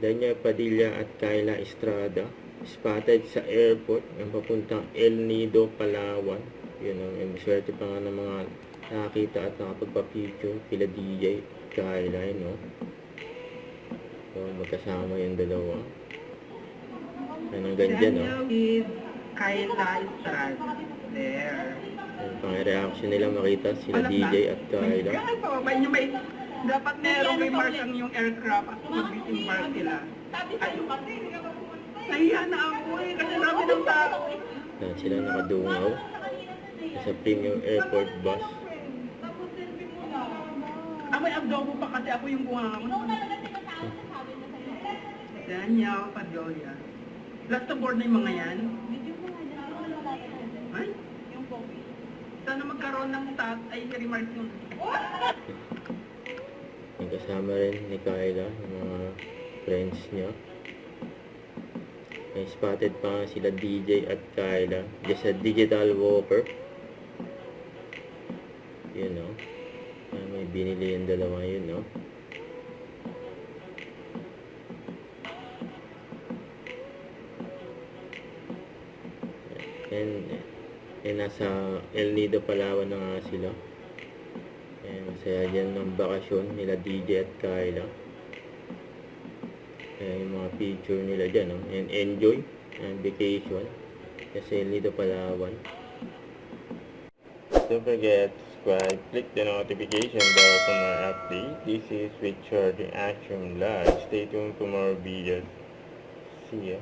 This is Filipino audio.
Daniel Padilla at Kyla Estrada spotted sa airport ng papuntang El Nido, Palawan. Yun o, may swerte pa nga ng mga nakakita at nakapagpa-picture kila DJ Kyla, no? So, magkasama yung dalawa. Yan ang ganyan, no? Daniel with Kyla Estrada. There. Yung pang-reaction nila makita sila DJ at Kyla. Kaya pababay nyo may... Dapat meron kay Mark ang yung aircraft at mag-disembark sila. Ay, nahiya na ako eh, kasi dami ng tao. Yan sila nakadungaw sa premium airport bus. May abdobo pa kasi ako yung buhangon. Daniel Padilla. Last to board na yung mga yan. Ay? Sana magkaroon ng ay remark yun. Kasama rin ni Kyla, yung mga friends niya. May spotted pa nga sila DJ at Kyla. Just a digital walker. Yun, no? May binili yung dalawa yun, no? And nasa El Nido, Palawan na nga sila. Masaya dyan ng bakasyon nila DJ at Kyla. Yung mga picture nila dyan, no? And enjoy ang vacation kasi El Nido, Palawan. Don't forget to subscribe, click the notification bell for more updates. This is Richard Action Live. Stay tuned for more videos. See ya.